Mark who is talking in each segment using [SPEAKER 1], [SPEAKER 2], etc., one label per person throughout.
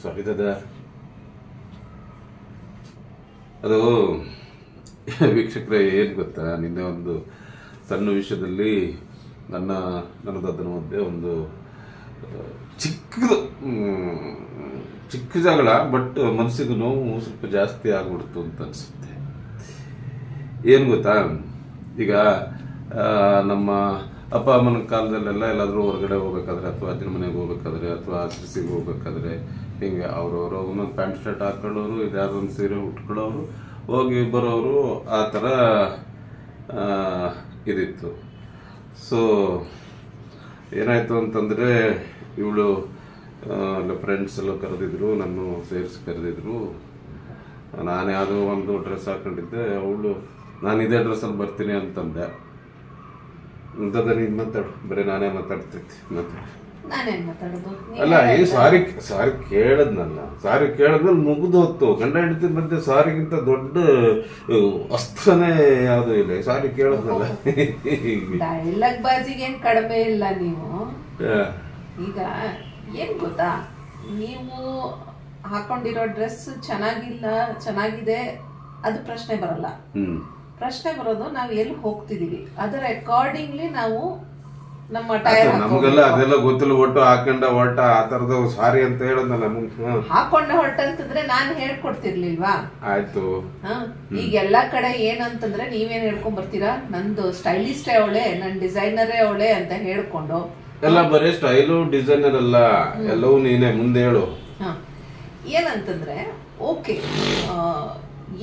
[SPEAKER 1] ಸಾರಿ ದಾದಾ. ಅದು ವೀಕ್ಷಕರೇ, ಏನು ಗೊತ್ತಾ, ನಿನ್ನೆ ಒಂದು ಸಣ್ಣ ವಿಷಯದಲ್ಲಿ ನನ್ನದನ ಮಧ್ಯೆ ಒಂದು ಚಿಕ್ಕ ಜಗಳ, ಬಟ್ ಮನಸ್ಸಿಗೆ ನೋವು ಸ್ವಲ್ಪ ಜಾಸ್ತಿ ಆಗ್ಬಿಡ್ತು ಅಂತ ಅನ್ಸುತ್ತೆ. ಏನು ಗೊತ್ತಾ, ಈಗ ನಮ್ಮ ಅಪ್ಪ ಅಮ್ಮನ ಕಾಲದಲ್ಲೆಲ್ಲ ಎಲ್ಲಾದ್ರೂ ಹೊರಗಡೆ ಹೋಗ್ಬೇಕಾದ್ರೆ ಅಥವಾ ಅಜ್ಜನ ಮನೆಗೆ ಹೋಗ್ಬೇಕಾದ್ರೆ ಅಥವಾ ಆಫೀಸಿಗೆ ಹೋಗ್ಬೇಕಾದ್ರೆ ಹಿಂಗೆ ಅವ್ರವರು ಒಂದೊಂದು ಪ್ಯಾಂಟ್ ಶರ್ಟ್ ಹಾಕೊಳ್ಳೋರು, ಇದ್ಯಾವುದೊಂದು ಸೀರೆ ಉಟ್ಕೊಳ್ಳೋರು, ಹೋಗಿ ಬರೋರು, ಆ ಥರ ಇದಿತ್ತು. ಸೊ ಏನಾಯ್ತು ಅಂತಂದರೆ, ಇವಳು ಫ್ರೆಂಡ್ಸ್ ಎಲ್ಲ ಕರೆದಿದ್ರು, ನಾನು ಸೇರಿಸಿ ಕರೆದಿದ್ರು. ನಾನು ಯಾವುದೋ ಒಂದು ಡ್ರೆಸ್ ಹಾಕೊಂಡಿದ್ದೆ, ಅವಳು ನಾನು ಇದೇ ಡ್ರೆಸ್ಸಲ್ಲಿ ಬರ್ತೀನಿ ಅಂತಂದೆ. ಅಂತದ ನೀನು ಮಾತಾಡು, ಬರೀ ನಾನೇ ಮಾತಾಡ್ತೈತಿ. ಅಲ್ಲ, ಈ ಸಾರಿ ಕೇಳದ್ನಲ್ಲ, ಸಾರಿ ಕೇಳದ್ಮೇಲೆ ಮುಗಿದು ಹೊತ್ತು. ಗಂಡ ಹೆಂಡತಿ ಮಧ್ಯೆ ಸಾರಿಗಿಂತ ದೊಡ್ಡ ಅಸ್ತ್ರನೇ ಯಾವುದು ಇಲ್ಲ. ಸಾರಿ ಕೇಳದ್ನಲ್ಲ,
[SPEAKER 2] ಡೈಲಾಗ್ ಬಾಜಿಗೆ ಏನ್ ಕಡಿಮೆ ಇಲ್ಲ. ನೀವು ಈಗ ಏನ್ ಗೊತ್ತಾ, ನೀವು ಹಾಕೊಂಡಿರೋ ಡ್ರೆಸ್ ಚೆನ್ನಾಗಿಲ್ಲ, ಚೆನ್ನಾಗಿದೆ, ಅದು ಪ್ರಶ್ನೆ ಬರಲ್ಲ. ಪ್ರಶ್ನೆ ಬರೋದು ನಾವು ಎಲ್ಲಿ ಹೋಗ್ತಿದೀವಿ, ಅದರ ಅಕಾರ್ಡಿಂಗ್ಲಿ ನಾವು ನಮ್ಮ ಟೈರ್
[SPEAKER 1] ನಮಗೆಲ್ಲ ಅದೆಲ್ಲ ಗೊತ್ತಿಲ್ಲ. ಒಟ್ಟು ಹಾಕೊಂಡ ಹೊರಟ ಆ ತರದ ಸಾರಿ ಅಂತ ಹೇಳದ್ನಲ್ಲ,
[SPEAKER 2] ಹಾಕೊಂಡ ಹೊರಟಂತಂದ್ರೆ ನಾನು ಹೇಳ್ಕೊಡ್ತಿರ್ಲಿಲ್ವಾ?
[SPEAKER 1] ಆಯ್ತು.
[SPEAKER 2] ಈಗ ಎಲ್ಲಾ ಕಡೆ ಏನಂತಂದ್ರೆ ನೀವೇನ್ ಹೇಳ್ಕೊಂಡ್ ಬರ್ತೀರಾ, ನಂದು ಸ್ಟೈಲಿಸ್ಟೇ ಅವಳೆ, ನನ್ ಡಿಸೈನರೇ ಅವಳೆ ಅಂತ ಹೇಳ್ಕೊಂಡು.
[SPEAKER 1] ಎಲ್ಲ ಬರೀ ಸ್ಟೈಲು ಡಿಸೈನರ್ ಅಲ್ಲ, ಎಲ್ಲವೂ ನೀನೆ ಮುಂದೆ ಹೇಳು.
[SPEAKER 2] ಏನಂತಂದ್ರೆ, ಓಕೆ,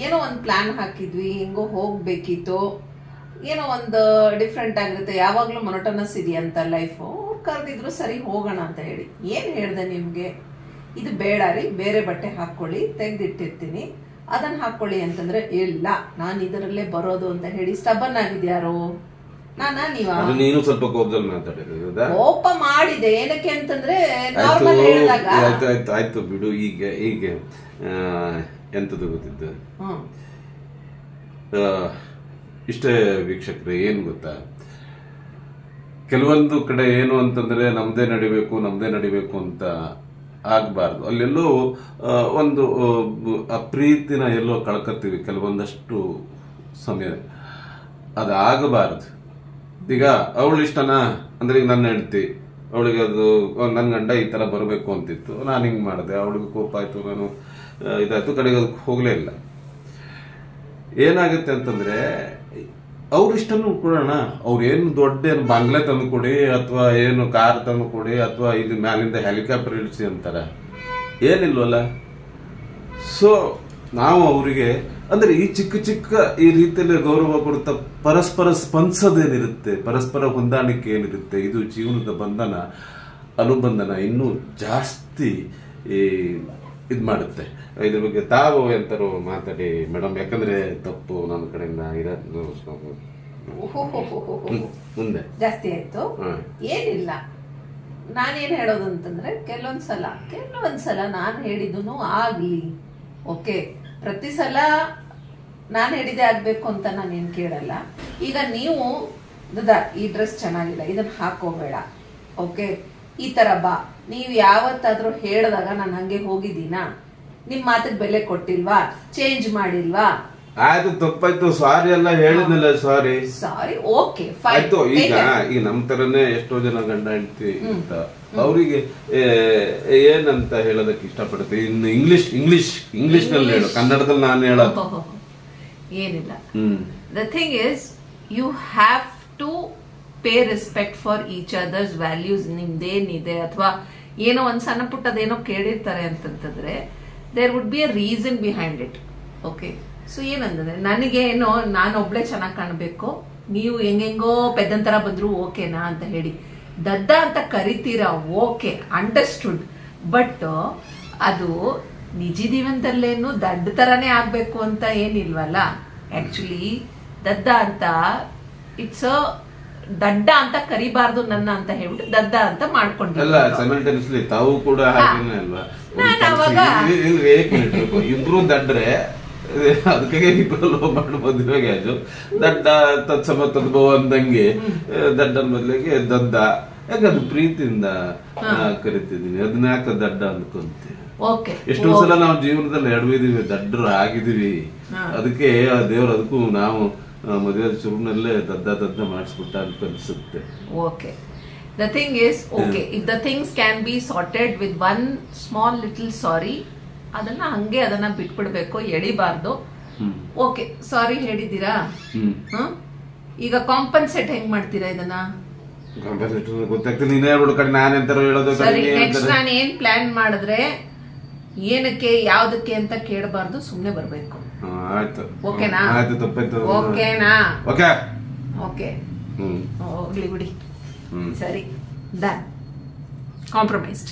[SPEAKER 2] ಏನೋ ಒಂದ್ ಪ್ಲಾನ್ ಹಾಕಿದ್ವಿ, ಹೆಂಗೋ ಹೋಗ್ಬೇಕಿತ್ತು, ಏನೋ ಒಂದು ಡಿಫ್ರೆಂಟ್ ಆಗಿರುತ್ತೆ. ಯಾವಾಗ್ಲೂ ಮೊನೋಟನಸ್ ಇದೆಯಂತ ಲೈಫು. ಕರೆದಿದ್ರು, ಸರಿ ಹೋಗೋಣ ಅಂತ ಹೇಳಿ. ಏನ್ ಹೇಳ್ದೆ ನಿಮ್ಗೆ, ಇದು ಬೇಡ ರೀ, ಬೇರೆ ಬಟ್ಟೆ ಹಾಕೊಳ್ಳಿ, ತೆಗ್ದಿಟ್ಟಿರ್ತೀನಿ, ಅದನ್ನ ಹಾಕೊಳ್ಳಿ ಅಂತಂದ್ರೆ, ಇಲ್ಲ ನಾನ್ ಇದರಲ್ಲೇ ಬರೋದು ಅಂತ ಹೇಳಿ ಸ್ಟಬನ್ ಆಗಿದ್ಯಾರು?
[SPEAKER 1] ನೀನು ಸ್ವಲ್ಪ ಕೋಪದಲ್ಲಿ ಮಾತಾಡಿದ,
[SPEAKER 2] ಕೋಪ ಮಾಡಿದೆ. ಏನಕ್ಕೆ ಅಂತಂದ್ರೆ, ನಾರ್ಮಲ್ ಹೇಳಿದಾಗ
[SPEAKER 1] ಆಯ್ತು ಬಿಡು. ಈಗ ಎಂತದ್ದು ಗೊತ್ತಿದ್ದು, ಇಷ್ಟೇ ವೀಕ್ಷಕರೇ. ಏನ್ ಗೊತ್ತಾ, ಕೆಲವೊಂದು ಕಡೆ ಏನು ಅಂತಂದ್ರೆ ನಮ್ದೇ ನಡಿಬೇಕು ಅಂತ ಆಗ್ಬಾರ್ದು. ಅಲ್ಲೆಲ್ಲೋ ಒಂದು ಆ ಪ್ರೀತಿನ ಎಲ್ಲೋ ಕಳ್ಕತ್ತೀವಿ ಕೆಲವೊಂದಷ್ಟು ಸಮಯ. ಅದಾಗಬಾರ್ದು. ಈಗ ಅವಳು ಇಷ್ಟನಾ ಅಂದ್ರೆ, ಈಗ ನನ್ನ ಹೆಂಡತಿ, ಅವಳಿಗೆ ಅದು ನನ್ನ ಗಂಡ ಈ ತರ ಬರಬೇಕು ಅಂತಿತ್ತು, ನಾನು ಹಿಂಗ್ ಮಾಡಿದೆ, ಅವಳಿಗೆ ಕೋಪ ಆಯ್ತು, ನಾನು ಇದಾಯ್ತು, ಕಡೆಗೆ ಅದಕ್ಕೆ ಹೋಗ್ಲೇ ಇಲ್ಲ. ಏನಾಗುತ್ತೆ ಅಂತಂದ್ರೆ, ಅವ್ರ ಇಷ್ಟನ್ನು ಕೊಡೋಣ. ಅವ್ರು ಏನು ದೊಡ್ಡ ಏನು ಬಂಗ್ಲೆ ತಂದು ಕೊಡಿ, ಅಥವಾ ಏನು ಕಾರ್ ತಂದು ಕೊಡಿ, ಅಥವಾ ಇಲ್ಲಿ ಮ್ಯಾಲಿಂದ ಹೆಲಿಕಾಪ್ಟರ್ ಇಳಿಸಿ ಅಂತಾರ, ಏನಿಲ್ವಲ್ಲ. ಸೊ ನಾವು ಅವರಿಗೆ ಅಂದ್ರೆ ಈ ಚಿಕ್ಕ ಈ ರೀತಿಯಲ್ಲಿ ಗೌರವ ಕೊಡುತ್ತಾ ಪರಸ್ಪರ ಸ್ಪಂದಿಸೋದೇನಿರುತ್ತೆ, ಪರಸ್ಪರ ಹೊಂದಾಣಿಕೆ ಏನಿರುತ್ತೆ, ಇದು ಜೀವನದ ಅನುಬಂಧನ ಇನ್ನೂ ಜಾಸ್ತಿ ಇದ್ ಮಾಡುತ್ತೆ. ಇದ್ರ ಬಗ್ಗೆ ತಾವು ಎಂತಾರು ಮಾತಾಡಿ ಮೇಡಮ್, ಯಾಕಂದ್ರೆ ತಪ್ಪು ನನ್ನ ಕಡೆಯಿಂದ ಇರೋದು ಮುಂದೆ
[SPEAKER 2] ಜಾಸ್ತಿ ಆಯ್ತು. ಏನಿಲ್ಲ, ನಾನೇನ್ ಹೇಳೋದು ಅಂತಂದ್ರೆ, ಕೆಲವೊಂದ್ಸಲ ನಾನ್ ಹೇಳಿದ್ದು ಆಗ್ಲಿ, ಓಕೆ, ಪ್ರತಿ ಸಲ ನಾನ್ ಹೇಳಿದೆ ಆಗ್ಬೇಕು ಅಂತ ನಾನೇನ್ ಕೇಳಲ್ಲ. ಈಗ ನೀವು ಈ ಡ್ರೆಸ್ ಚೆನ್ನಾಗಿಲ್ಲ, ಇದನ್ನ ಹಾಕೋಬೇಡ, ಓಕೆ, ಈ ತರ ಬಾ, ನೀವ್ ಯಾವತ್ತಾದ್ರೂ ಹೇಳಿದಾಗ ನಾನು ಹಂಗೆ ಹೋಗಿದ್ದೀನಾ? ನಿಮ್ ಮಾತಿಗೆ ಬೆಲೆ ಕೊಟ್ಟಿಲ್ವಾ? ಚೇಂಜ್ ಮಾಡಿಲ್ವಾ?
[SPEAKER 1] ಆಯ್ತು, ತಪ್ಪಾಯ್ತು, ಸಾರಿ ಎಲ್ಲ ಹೇಳಿದ್ನಲ್ಲ, ಸಾರಿ
[SPEAKER 2] ಓಕೆ
[SPEAKER 1] ಆಯ್ತು. ಈಗ ನಮ್ ತರನೇ ಎಷ್ಟೋ ಜನ ಗಂಡ ಹೆಂಡತಿ ಅಂತ, ಅವರಿಗೆ ಏನಂತ ಹೇಳೋದಕ್ಕೆ ಇಷ್ಟಪಡುತ್ತೆ. ಇನ್ನು ಇಂಗ್ಲಿಷ್ ನಲ್ಲಿ ಹೇಳು, ಕನ್ನಡದಲ್ಲಿ ನಾನು ಹೇಳೋದು
[SPEAKER 2] ಏನಿಲ್ಲ. The thing is, you have to pay respect for each other's values. ನಿಮ್ದೇನಿದೆ, ಅಥವಾ ಏನೋ ಒಂದ್ ಸಣ್ಣ ಪುಟ್ಟದೇನೋ ಕೇಳಿರ್ತಾರೆ ಅಂತಂತಂದ್ರೆ, there would be a reason behind it. Okay, so ಏನಂದ್ರೆ, ನನಗೆ ಏನೋ ನಾನೊಬ್ಳೆ ಚೆನ್ನಾಗಿ ಕಾಣಬೇಕು, ನೀವು ಹೆಂಗೆಂಗೋ ಪೆದ್ದಂತರ ಬಂದ್ರು ಓಕೆನಾ ಅಂತ ಹೇಳಿ ದಡ್ಡ ಅಂತ ಕರಿತೀರಾ, ಓಕೆ, ಅಂಡರ್ಸ್ಟುಡ್. ಬಟ್ ಅದು ನಿಜ ಜೀವನದಲ್ಲೇನು ದಡ್ಡ ತರಾನೇ ಆಗ್ಬೇಕು ಅಂತ ಏನಿಲ್ವಲ್ಲ. ಆಕ್ಚುಲಿ ದಡ್ಡ ಅಂತ ಇಟ್ಸ್ ಅ ದಡ್ಡ ಅಂತ ಕರಿಬಾರ್ದು ನನ್ನ ಅಂತ ಹೇಳ್ಬಿಟ್ಟು ದಡ್ಡ ಅಂತ ಮಾಡ್ಕೊಂಡಿಲ್ಲ.
[SPEAKER 1] ತಾವು ಕೂಡ ಇಬ್ರು ದಡ್ಡ್ರೆ ಅದಕ್ಕೆ ಇಬ್ಬರು ಮಾಡ್ಬೋದು. ಇವಾಗ ದಡ್ಡ ತತ್ಸಮ ತದ್ಭವ ಅಂದಂಗೆ ದಡ್ಡನ ಬದಲಿಗೆ ದದ್ದ, ಯಾಕಂದ್ರೆ ಪ್ರೀತಿಯಿಂದ ಕರಿತಿದ್ದೀನಿ, ಅದನ್ನ ಯಾಕೆ ದಡ್ಡ ಅಂದ್ಕೊಂತೀವಿ.
[SPEAKER 2] ಓಕೆ
[SPEAKER 1] ಎಷ್ಟೋ ಸಲ ನಾವು ಜೀವನದಲ್ಲಿ ಎಡವಿದೀವಿ, ದಡ್ಡರು ಆಗಿದೀವಿ. ಅದಕ್ಕೆ ಆ ದೇವ್ರು ಅದಕ್ಕೂ ನಾವು ಮದುವೆ ಶುರುನಲ್ಲೇ ದದ್ದ ಮಾಡಿಸ್ಬಿಟ್ಟ ಅಂತ ಅನ್ಸುತ್ತೆ.
[SPEAKER 2] Okay, the thing is okay, if the things can be sorted with one small little sorry, ಅದನ್ನ ಬಿಟ್ಬಿಡ್ಬೇಕು, ಎಳಿಬಾರ್ದು. ಓಕೆ, ಸಾರಿ ಹೇಳಿದ್ದೀರಾ, ಈಗ ಕಾಂಪನ್ಸೇಟ್ ಹೆಂಗ್ ಮಾಡ್ತೀರಾ ಇದನ್ನ?
[SPEAKER 1] ಗೊತ್ತಾಗ್ತದೆ, ನೀನೇ ಹೇಳ್ಬಿಡು ಕಡೆ, ನಾನೆಂತಾರು ಹೇಳೋದು.
[SPEAKER 2] ಸರಿ, ನೆಕ್ಸ್ಟ್ ನಾನು ಏನ್ ಪ್ಲಾನ್ ಮಾಡಿದ್ರೆ ಏನಕ್ಕೆ ಯಾವ್ದಕ್ಕೆ ಅಂತ ಕೇಳಬಾರ್ದು, ಸುಮ್ನೆ ಬರ್ಬೇಕು.
[SPEAKER 1] ಆಯ್ತು,
[SPEAKER 2] ಓಕೆನಾ?
[SPEAKER 1] ಆಯ್ತು, ತಪ್ಪಾಯ್ತು.
[SPEAKER 2] ಓಕೆನಾ?
[SPEAKER 1] ಓಕೆ
[SPEAKER 2] ಓಕೆ, ಹೋಗ್ಲಿ ಬಿಡಿ. ಸರಿ, ಡನ್, ಕಾಂಪ್ರಮೈಸ್ಡ್.